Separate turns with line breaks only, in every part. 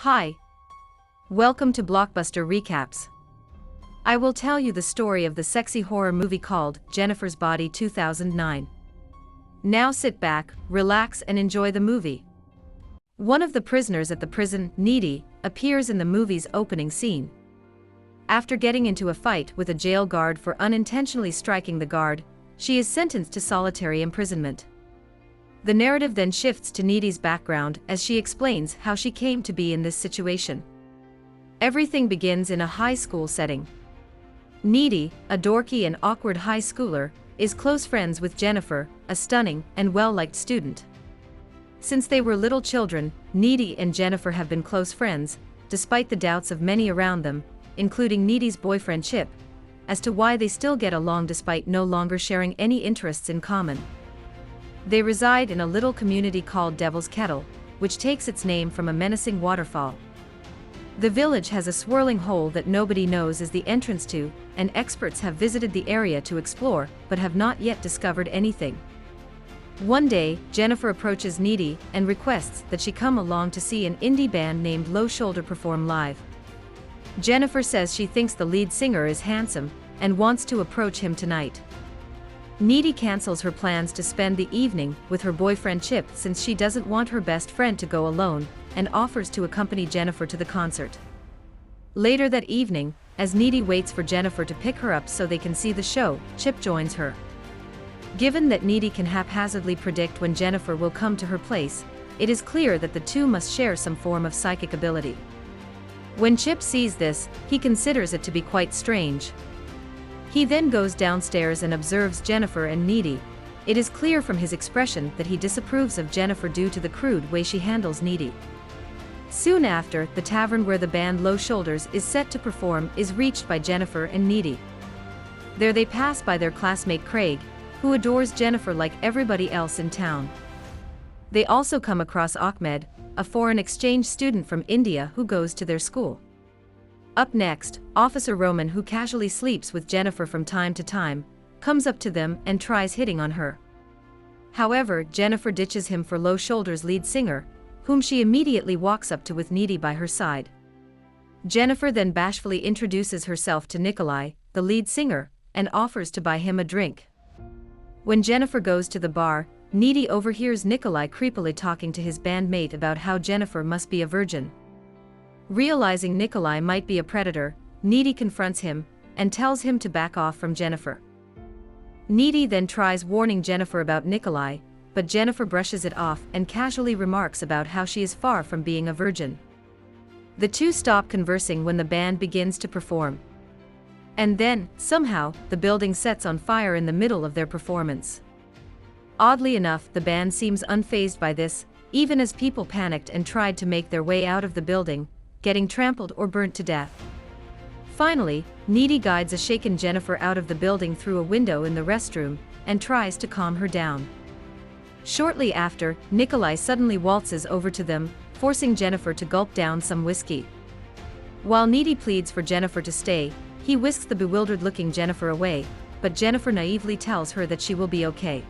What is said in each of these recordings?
Hi. Welcome to Blockbuster Recaps. I will tell you the story of the sexy horror movie called Jennifer's Body 2009. Now sit back, relax and enjoy the movie. One of the prisoners at the prison, Needy, appears in the movie's opening scene. After getting into a fight with a jail guard for unintentionally striking the guard, she is sentenced to solitary imprisonment. The narrative then shifts to Needy's background as she explains how she came to be in this situation. Everything begins in a high school setting. Needy, a dorky and awkward high schooler, is close friends with Jennifer, a stunning and well-liked student. Since they were little children, Needy and Jennifer have been close friends, despite the doubts of many around them, including Needy's boyfriend Chip, as to why they still get along despite no longer sharing any interests in common. They reside in a little community called Devil's Kettle, which takes its name from a menacing waterfall. The village has a swirling hole that nobody knows is the entrance to, and experts have visited the area to explore, but have not yet discovered anything. One day, Jennifer approaches Needy and requests that she come along to see an indie band named Low Shoulder perform live. Jennifer says she thinks the lead singer is handsome, and wants to approach him tonight. Needy cancels her plans to spend the evening with her boyfriend Chip since she doesn't want her best friend to go alone, and offers to accompany Jennifer to the concert. Later that evening, as Needy waits for Jennifer to pick her up so they can see the show, Chip joins her. Given that Needy can haphazardly predict when Jennifer will come to her place, it is clear that the two must share some form of psychic ability. When Chip sees this, he considers it to be quite strange. He then goes downstairs and observes Jennifer and Needy. It is clear from his expression that he disapproves of Jennifer due to the crude way she handles Needy. Soon after, the tavern where the band Low Shoulders is set to perform is reached by Jennifer and Needy. There they pass by their classmate Craig, who adores Jennifer like everybody else in town. They also come across Ahmed, a foreign exchange student from India who goes to their school. Up next, Officer Roman, who casually sleeps with Jennifer from time to time, comes up to them and tries hitting on her. However, Jennifer ditches him for Low Shoulders' lead singer, whom she immediately walks up to with Needy by her side. Jennifer then bashfully introduces herself to Nikolai, the lead singer, and offers to buy him a drink. When Jennifer goes to the bar, Needy overhears Nikolai creepily talking to his bandmate about how Jennifer must be a virgin. Realizing Nikolai might be a predator, Needy confronts him, and tells him to back off from Jennifer. Needy then tries warning Jennifer about Nikolai, but Jennifer brushes it off and casually remarks about how she is far from being a virgin. The two stop conversing when the band begins to perform. And then, somehow, the building sets on fire in the middle of their performance. Oddly enough, the band seems unfazed by this, even as people panicked and tried to make their way out of the building, getting trampled or burnt to death. Finally, Needy guides a shaken Jennifer out of the building through a window in the restroom, and tries to calm her down. Shortly after, Nikolai suddenly waltzes over to them, forcing Jennifer to gulp down some whiskey. While Needy pleads for Jennifer to stay, he whisks the bewildered-looking Jennifer away, but Jennifer naively tells her that she will be okay.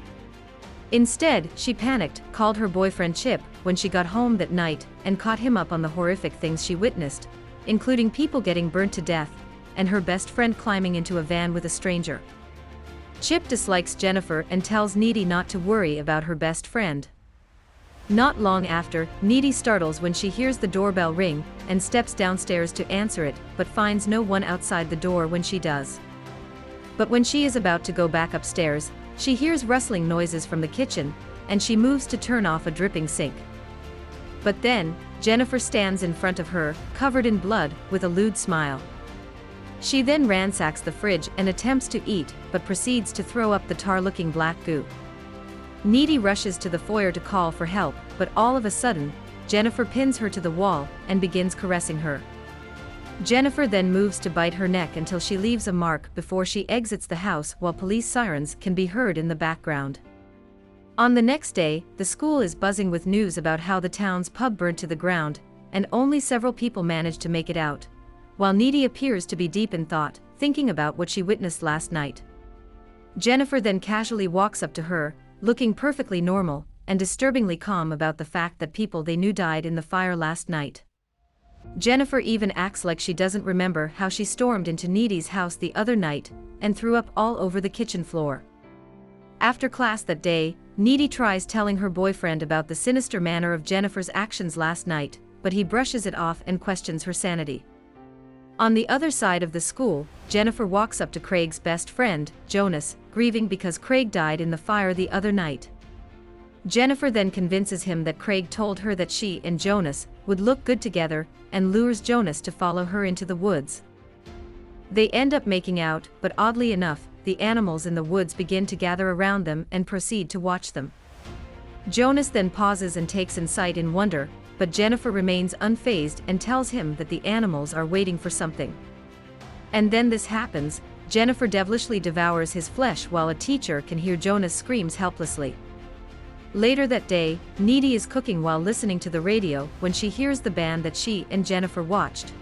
Instead, she panicked, called her boyfriend Chip when she got home that night, and caught him up on the horrific things she witnessed, including people getting burnt to death, and her best friend climbing into a van with a stranger. Chip dislikes Jennifer and tells Needy not to worry about her best friend. Not long after, Needy startles when she hears the doorbell ring, and steps downstairs to answer it, but finds no one outside the door when she does. But when she is about to go back upstairs, she hears rustling noises from the kitchen, and she moves to turn off a dripping sink. But then, Jennifer stands in front of her, covered in blood, with a lewd smile. She then ransacks the fridge and attempts to eat, but proceeds to throw up the tar-looking black goo. Needy rushes to the foyer to call for help, but all of a sudden, Jennifer pins her to the wall and begins caressing her. Jennifer then moves to bite her neck until she leaves a mark before she exits the house while police sirens can be heard in the background. On the next day, the school is buzzing with news about how the town's pub burned to the ground, and only several people manage to make it out, while Needy appears to be deep in thought, thinking about what she witnessed last night. Jennifer then casually walks up to her, looking perfectly normal, and disturbingly calm about the fact that people they knew died in the fire last night. Jennifer even acts like she doesn't remember how she stormed into Needy's house the other night and threw up all over the kitchen floor. After class that day, Needy tries telling her boyfriend about the sinister manner of Jennifer's actions last night, but he brushes it off and questions her sanity. On the other side of the school, Jennifer walks up to Craig's best friend, Jonas, grieving because Craig died in the fire the other night. Jennifer then convinces him that Craig told her that she and Jonas would look good together and lures Jonas to follow her into the woods. They end up making out, but oddly enough, the animals in the woods begin to gather around them and proceed to watch them. Jonas then pauses and takes in sight in wonder, but Jennifer remains unfazed and tells him that the animals are waiting for something. And then this happens, Jennifer devilishly devours his flesh while a teacher can hear Jonas screams helplessly. Later that day, Needy is cooking while listening to the radio when she hears the band that she and Jennifer watched.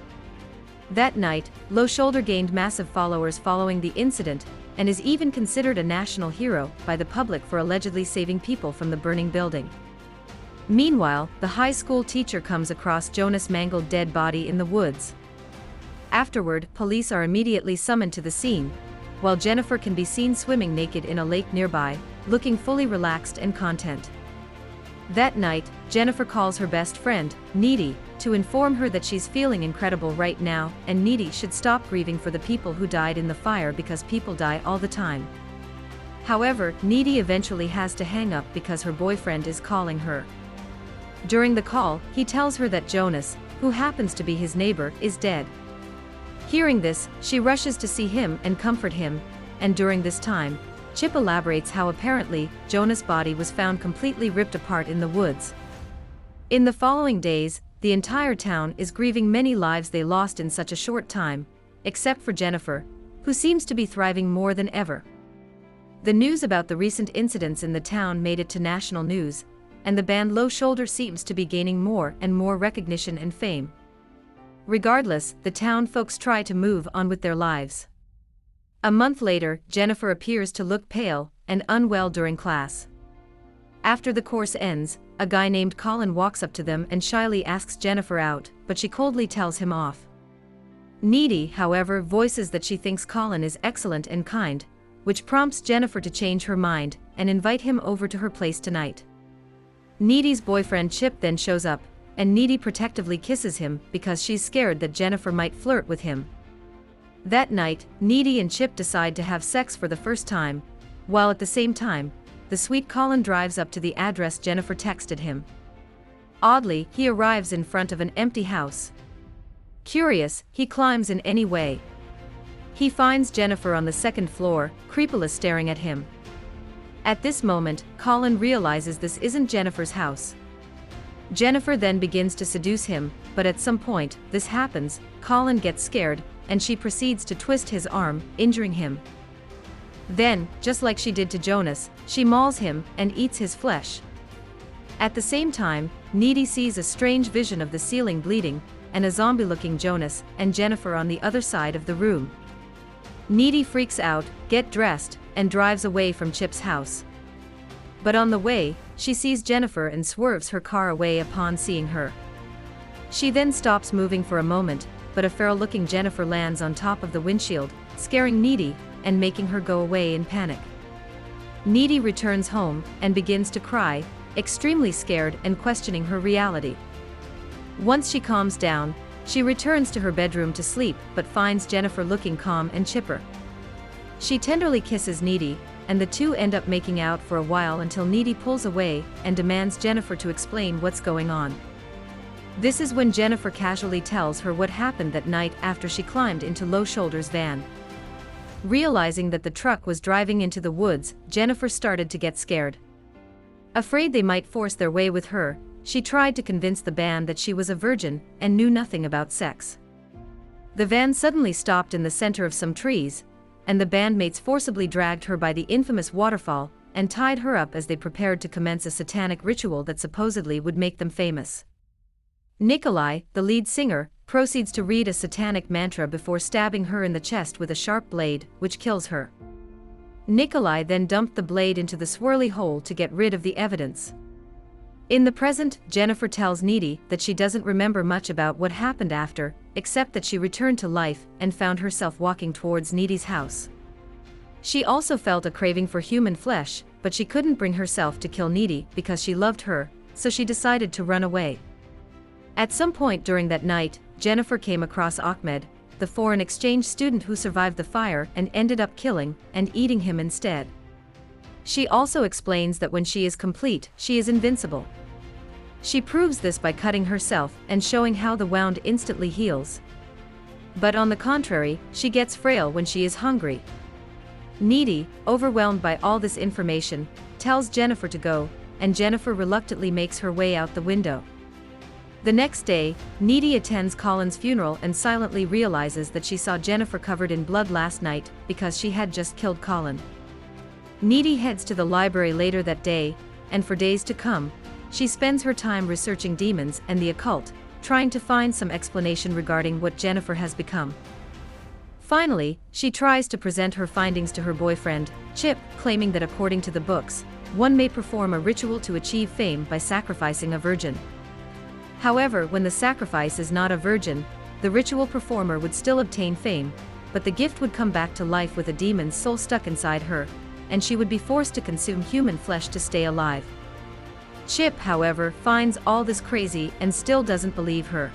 That night, Low Shoulder gained massive followers following the incident, and is even considered a national hero by the public for allegedly saving people from the burning building. Meanwhile, the high school teacher comes across Jonas' mangled dead body in the woods. Afterward, police are immediately summoned to the scene, while Jennifer can be seen swimming naked in a lake nearby, looking fully relaxed and content. That night, Jennifer calls her best friend, Needy, to inform her that she's feeling incredible right now and Needy should stop grieving for the people who died in the fire because people die all the time. However, Needy eventually has to hang up because her boyfriend is calling her. During the call, he tells her that Jonas, who happens to be his neighbor, is dead. Hearing this, she rushes to see him and comfort him, and during this time, Chip elaborates how apparently Jonas' body was found completely ripped apart in the woods. In the following days, the entire town is grieving many lives they lost in such a short time, except for Jennifer, who seems to be thriving more than ever. The news about the recent incidents in the town made it to national news, and the band Low Shoulder seems to be gaining more and more recognition and fame. Regardless, the town folks try to move on with their lives. A month later, Jennifer appears to look pale and unwell during class. After the course ends, a guy named Colin walks up to them and shyly asks Jennifer out, but she coldly tells him off. Needy, however, voices that she thinks Colin is excellent and kind, which prompts Jennifer to change her mind and invite him over to her place tonight. Needy's boyfriend Chip then shows up, and Needy protectively kisses him because she's scared that Jennifer might flirt with him. That night, Needy and Chip decide to have sex for the first time, while at the same time, the sweet Colin drives up to the address Jennifer texted him. Oddly, he arrives in front of an empty house. Curious, he climbs in any way. He finds Jennifer on the second floor, creepily staring at him. At this moment, Colin realizes this isn't Jennifer's house. Jennifer then begins to seduce him, but at some point, this happens, Colin gets scared, and she proceeds to twist his arm, injuring him. Then, just like she did to Jonas, she mauls him and eats his flesh. At the same time, Needy sees a strange vision of the ceiling bleeding, and a zombie-looking Jonas and Jennifer on the other side of the room. Needy freaks out, gets dressed, and drives away from Chip's house. But on the way, she sees Jennifer and swerves her car away upon seeing her. She then stops moving for a moment, but a feral-looking Jennifer lands on top of the windshield, scaring Needy and making her go away in panic. Needy returns home and begins to cry, extremely scared and questioning her reality. Once she calms down, she returns to her bedroom to sleep but finds Jennifer looking calm and chipper. She tenderly kisses Needy, and the two end up making out for a while until Needy pulls away and demands Jennifer to explain what's going on. This is when Jennifer casually tells her what happened that night after she climbed into Low Shoulder's van. Realizing that the truck was driving into the woods, Jennifer started to get scared. Afraid they might force their way with her, she tried to convince the band that she was a virgin and knew nothing about sex. The van suddenly stopped in the center of some trees, and the bandmates forcibly dragged her by the infamous waterfall and tied her up as they prepared to commence a satanic ritual that supposedly would make them famous. Nikolai, the lead singer, proceeds to read a satanic mantra before stabbing her in the chest with a sharp blade, which kills her. Nikolai then dumped the blade into the swirly hole to get rid of the evidence. In the present, Jennifer tells Needy that she doesn't remember much about what happened after, except that she returned to life and found herself walking towards Needy's house. She also felt a craving for human flesh, but she couldn't bring herself to kill Needy because she loved her, so she decided to run away. At some point during that night, Jennifer came across Ahmed, the foreign exchange student who survived the fire and ended up killing and eating him instead. She also explains that when she is complete, she is invincible. She proves this by cutting herself and showing how the wound instantly heals. But on the contrary, she gets frail when she is hungry. Needy, overwhelmed by all this information, tells Jennifer to go, and Jennifer reluctantly makes her way out the window. The next day, Needy attends Colin's funeral and silently realizes that she saw Jennifer covered in blood last night because she had just killed Colin. Needy heads to the library later that day, and for days to come, she spends her time researching demons and the occult, trying to find some explanation regarding what Jennifer has become. Finally, she tries to present her findings to her boyfriend, Chip, claiming that according to the books, one may perform a ritual to achieve fame by sacrificing a virgin. However, when the sacrifice is not a virgin, the ritual performer would still obtain fame, but the gift would come back to life with a demon's soul stuck inside her, and she would be forced to consume human flesh to stay alive. Chip, however, finds all this crazy and still doesn't believe her.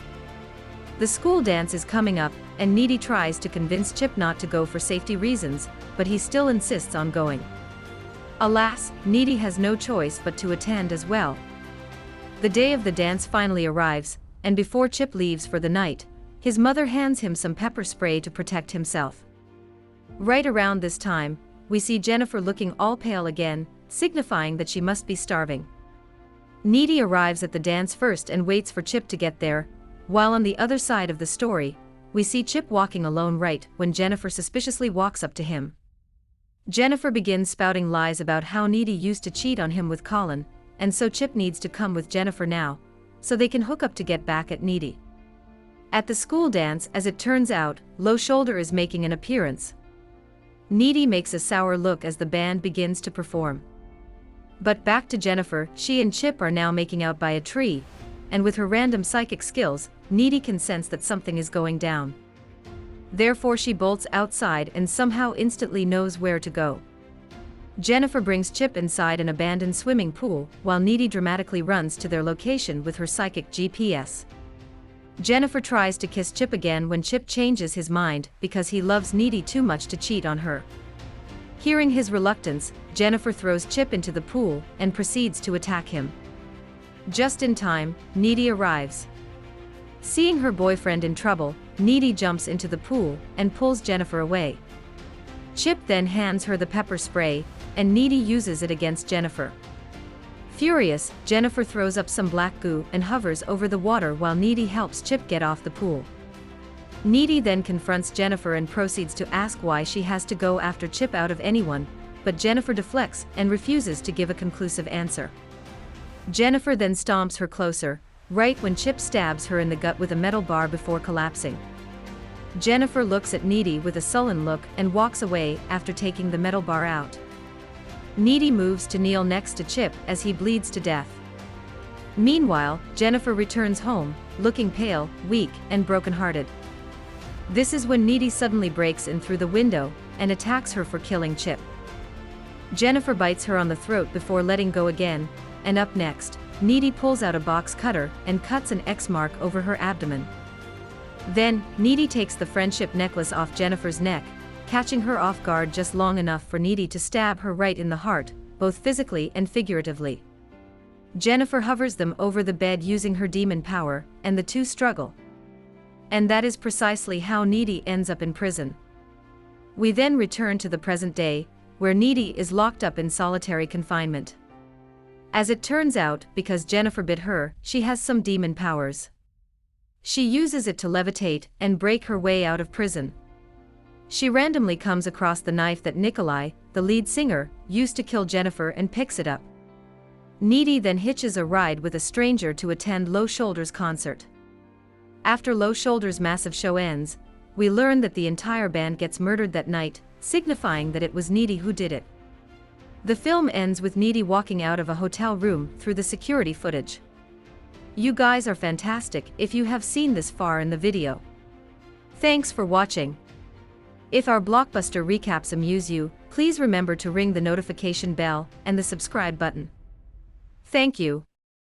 The school dance is coming up, and Needy tries to convince Chip not to go for safety reasons, but he still insists on going. Alas, Needy has no choice but to attend as well. The day of the dance finally arrives, and before Chip leaves for the night, his mother hands him some pepper spray to protect himself. Right around this time, we see Jennifer looking all pale again, signifying that she must be starving. Needy arrives at the dance first and waits for Chip to get there, while on the other side of the story, we see Chip walking alone right when Jennifer suspiciously walks up to him. Jennifer begins spouting lies about how Needy used to cheat on him with Colin, and so Chip needs to come with Jennifer now, so they can hook up to get back at Needy. At the school dance, as it turns out, Low Shoulder is making an appearance. Needy makes a sour look as the band begins to perform. But back to Jennifer, she and Chip are now making out by a tree, and with her random psychic skills, Needy can sense that something is going down. Therefore she bolts outside and somehow instantly knows where to go. Jennifer brings Chip inside an abandoned swimming pool, while Needy dramatically runs to their location with her psychic GPS. Jennifer tries to kiss Chip again when Chip changes his mind because he loves Needy too much to cheat on her. Hearing his reluctance, Jennifer throws Chip into the pool and proceeds to attack him. Just in time, Needy arrives. Seeing her boyfriend in trouble, Needy jumps into the pool and pulls Jennifer away. Chip then hands her the pepper spray, and Needy uses it against Jennifer. Furious, Jennifer throws up some black goo and hovers over the water while Needy helps Chip get off the pool. Needy then confronts Jennifer and proceeds to ask why she has to go after Chip out of anyone, but Jennifer deflects and refuses to give a conclusive answer. Jennifer then stomps her closer, right when Chip stabs her in the gut with a metal bar before collapsing. Jennifer looks at Needy with a sullen look and walks away after taking the metal bar out. Needy moves to kneel next to Chip as he bleeds to death. Meanwhile, Jennifer returns home, looking pale, weak, and brokenhearted. This is when Needy suddenly breaks in through the window and attacks her for killing Chip. Jennifer bites her on the throat before letting go again, and up next, Needy pulls out a box cutter and cuts an X mark over her abdomen. Then, Needy takes the friendship necklace off Jennifer's neck, catching her off guard just long enough for Needy to stab her right in the heart, both physically and figuratively. Jennifer hovers them over the bed using her demon power, and the two struggle. And that is precisely how Needy ends up in prison. We then return to the present day, where Needy is locked up in solitary confinement. As it turns out, because Jennifer bit her, she has some demon powers. She uses it to levitate and break her way out of prison. She randomly comes across the knife that Nikolai, the lead singer, used to kill Jennifer and picks it up. Needy then hitches a ride with a stranger to attend Low Shoulder's concert. After Low Shoulder's massive show ends, we learn that the entire band gets murdered that night, signifying that it was Needy who did it. The film ends with Needy walking out of a hotel room through the security footage. You guys are fantastic if you have seen this far in the video. Thanks for watching. If our blockbuster recaps amuse you, please remember to ring the notification bell and the subscribe button. Thank you.